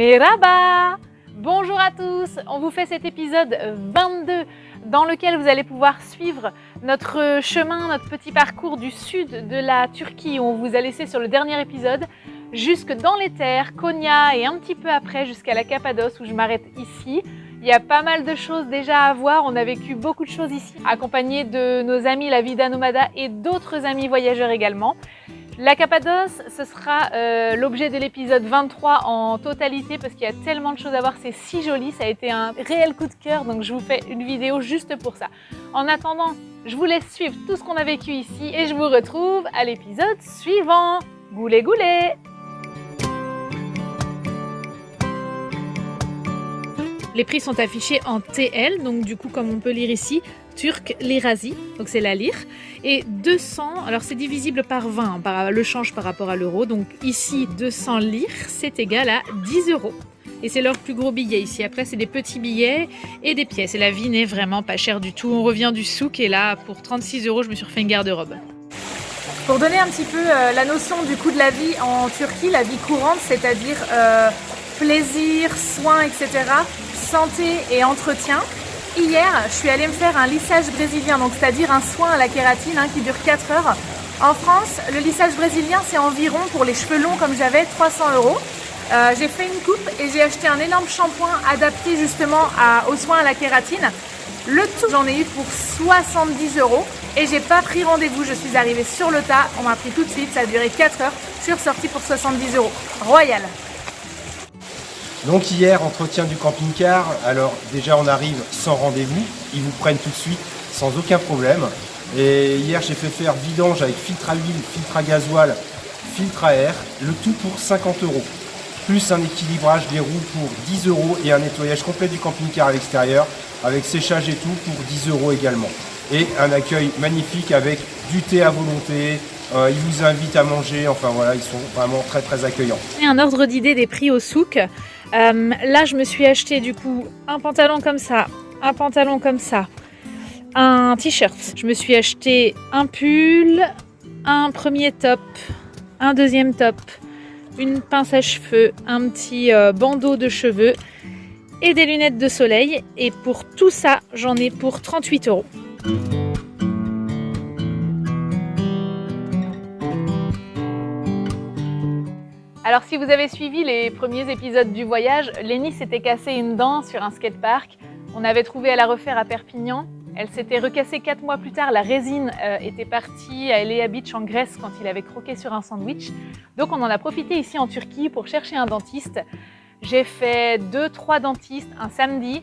Merhaba! Bonjour à tous! On vous fait cet épisode 22 dans lequel vous allez pouvoir suivre notre chemin, notre petit parcours du sud de la Turquie où on vous a laissé sur le dernier épisode jusque dans les terres, Konya et un petit peu après jusqu'à la Cappadoce où je m'arrête ici. Il y a pas mal de choses déjà à voir, on a vécu beaucoup de choses ici, accompagnés de nos amis La Vida Nomada et d'autres amis voyageurs également. La Cappadoce, ce sera l'objet de l'épisode 23 en totalité parce qu'il y a tellement de choses à voir, c'est si joli, ça a été un réel coup de cœur, donc je vous fais une vidéo juste pour ça. En attendant, je vous laisse suivre tout ce qu'on a vécu ici et je vous retrouve à l'épisode suivant. Goulet goulet! Les prix sont affichés en TL, donc du coup comme on peut lire ici, Turc lirasi, donc c'est la lire, et 200, alors c'est divisible par 20, par le change par rapport à l'euro, donc ici 200 lire, c'est égal à 10 €. Et c'est leur plus gros billet ici, après c'est des petits billets et des pièces, et la vie n'est vraiment pas chère du tout. On revient du souk et là pour 36 €, je me suis refait une garde-robe. Pour donner un petit peu la notion du coût de la vie en Turquie, la vie courante, c'est-à-dire plaisir, soins, etc., santé et entretien. Hier, je suis allée me faire un lissage brésilien, donc c'est-à-dire un soin à la kératine qui dure 4 heures. En France, le lissage brésilien, c'est environ, pour les cheveux longs comme j'avais, 300 €. J'ai fait une coupe et j'ai acheté un énorme shampoing adapté justement aux soins à la kératine. Le tout, j'en ai eu pour 70 € et j'ai pas pris rendez-vous. Je suis arrivée sur le tas, on m'a pris tout de suite, ça a duré 4 heures. Je suis ressortie pour 70 €. Royal! Donc hier, entretien du camping-car, alors déjà on arrive sans rendez-vous, ils vous prennent tout de suite sans aucun problème. Et hier j'ai fait faire vidange avec filtre à huile, filtre à gasoil, filtre à air, le tout pour 50 €. Plus un équilibrage des roues pour 10 € et un nettoyage complet du camping-car à l'extérieur, avec séchage et tout pour 10 € également. Et un accueil magnifique avec du thé à volonté, ils vous invitent à manger, enfin voilà, ils sont vraiment très très accueillants. Et un ordre d'idée des prix au souk. Là, je me suis acheté du coup un pantalon comme ça, un pantalon comme ça, un t-shirt. Je me suis acheté un pull, un premier top, un deuxième top, une pince à cheveux, un petit bandeau de cheveux et des lunettes de soleil. Et pour tout ça, j'en ai pour 38 €. Alors si vous avez suivi les premiers épisodes du voyage, Lénie s'était cassé une dent sur un skatepark. On avait trouvé à la refaire à Perpignan. Elle s'était recassée 4 mois plus tard. La résine était partie à Elea Beach en Grèce quand il avait croqué sur un sandwich. Donc on en a profité ici en Turquie pour chercher un dentiste. J'ai fait 2-3 dentistes un samedi.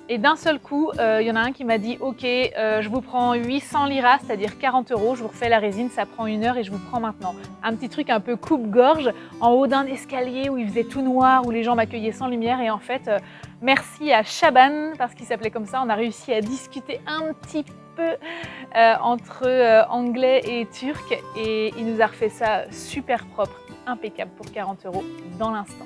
Et d'un seul coup, il y en a un qui m'a dit « Ok, je vous prends 800 liras, c'est-à-dire 40 €, je vous refais la résine, ça prend 1 heure et je vous prends maintenant. » Un petit truc un peu coupe-gorge, en haut d'un escalier où il faisait tout noir, où les gens m'accueillaient sans lumière. Et en fait, merci à Shaban, parce qu'il s'appelait comme ça, on a réussi à discuter un petit peu entre anglais et turc. Et il nous a refait ça super propre, impeccable pour 40 € dans l'instant.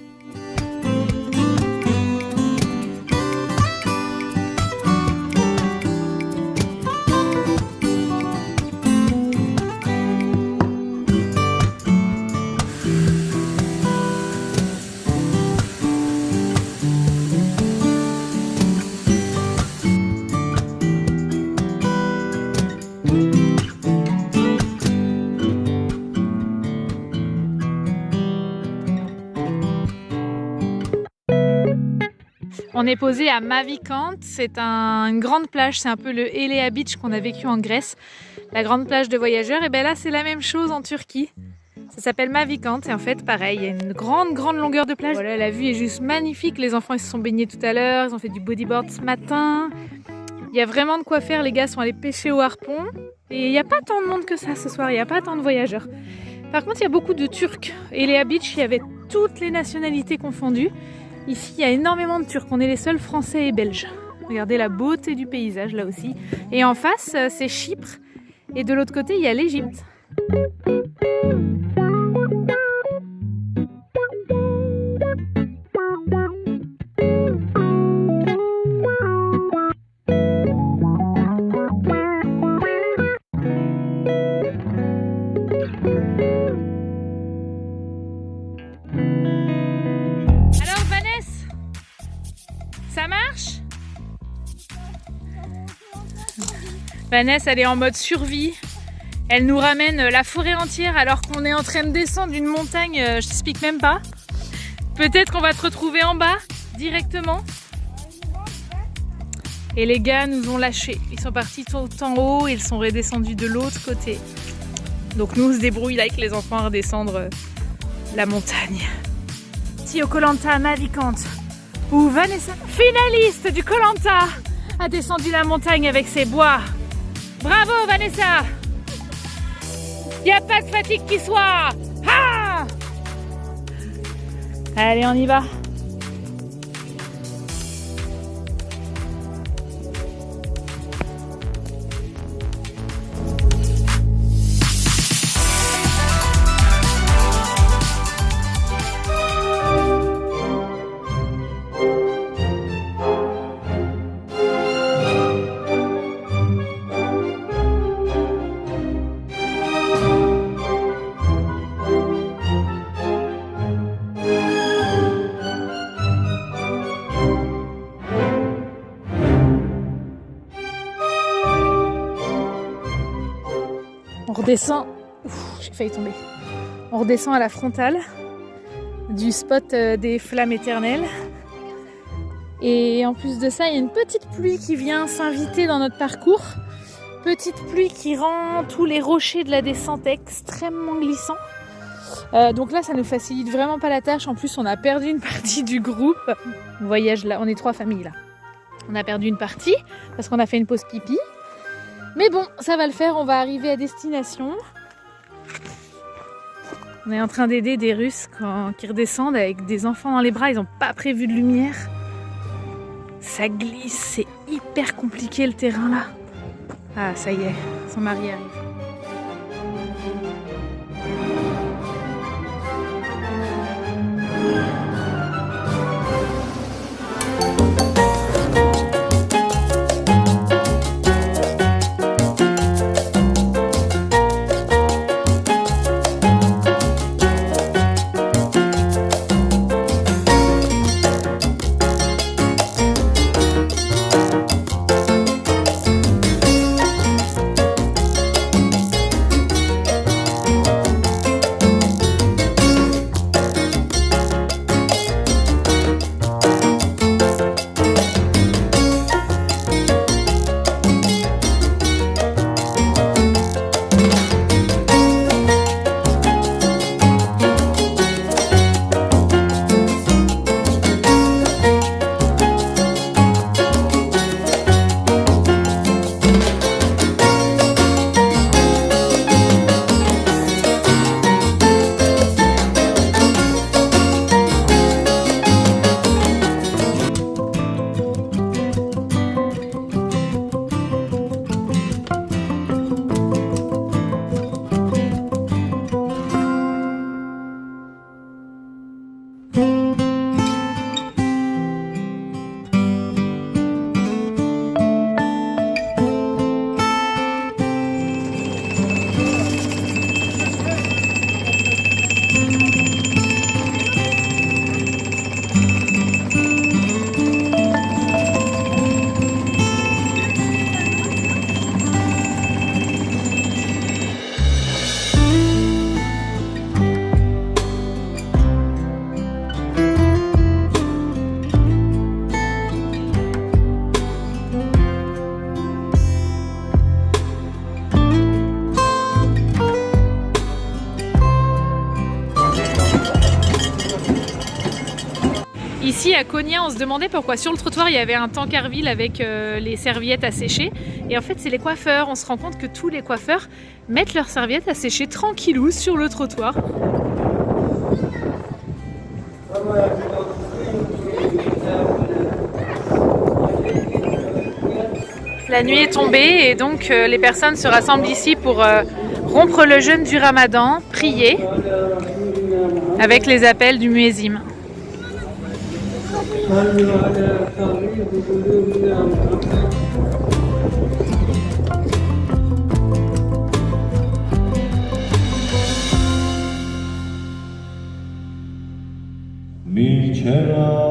On est posé à Mavikant, c'est une grande plage, c'est un peu le Elea Beach qu'on a vécu en Grèce, la grande plage de voyageurs. Et bien là c'est la même chose en Turquie, ça s'appelle Mavikant et en fait pareil, il y a une grande longueur de plage. Voilà, la vue est juste magnifique, les enfants ils se sont baignés tout à l'heure, ils ont fait du bodyboard ce matin. Il y a vraiment de quoi faire, les gars sont allés pêcher au harpon et il n'y a pas tant de monde que ça ce soir, il n'y a pas tant de voyageurs. Par contre il y a beaucoup de Turcs, Elea Beach il y avait toutes les nationalités confondues. Ici, il y a énormément de Turcs, on est les seuls Français et Belges. Regardez la beauté du paysage là aussi. Et en face, c'est Chypre. Et de l'autre côté, il y a l'Égypte. Vanessa, elle est en mode survie. Elle nous ramène la forêt entière alors qu'on est en train de descendre une montagne, je t'explique même pas. Peut-être qu'on va te retrouver en bas, directement. Et les gars nous ont lâchés. Ils sont partis tout en haut et ils sont redescendus de l'autre côté. Donc nous on se débrouille là avec les enfants à redescendre la montagne. Si au Koh-Lanta Navigante, où Vanessa, finaliste du Koh-Lanta, a descendu la montagne avec ses bois. Bravo Vanessa! Il n'y a pas de fatigue qui soit. Ah! Allez, on y va. On redescend, j'ai failli tomber. On redescend à la frontale du spot des flammes éternelles. Et en plus de ça, il y a une petite pluie qui vient s'inviter dans notre parcours. Petite pluie qui rend tous les rochers de la descente extrêmement glissants. Donc là, ça ne facilite vraiment pas la tâche. En plus, on a perdu une partie du groupe. On voyage là, on est 3 familles là. On a perdu une partie parce qu'on a fait une pause pipi. Mais bon, ça va le faire, on va arriver à destination. On est en train d'aider des Russes qui redescendent avec des enfants dans les bras, ils n'ont pas prévu de lumière. Ça glisse, c'est hyper compliqué le terrain là. Ah, ça y est, son mari arrive. Ici à Konya, on se demandait pourquoi sur le trottoir il y avait un tankerville avec les serviettes à sécher. Et en fait, c'est les coiffeurs. On se rend compte que tous les coiffeurs mettent leurs serviettes à sécher tranquillou sur le trottoir. La nuit est tombée et donc les personnes se rassemblent ici pour rompre le jeûne du Ramadan, prier avec les appels du muezzin. Michela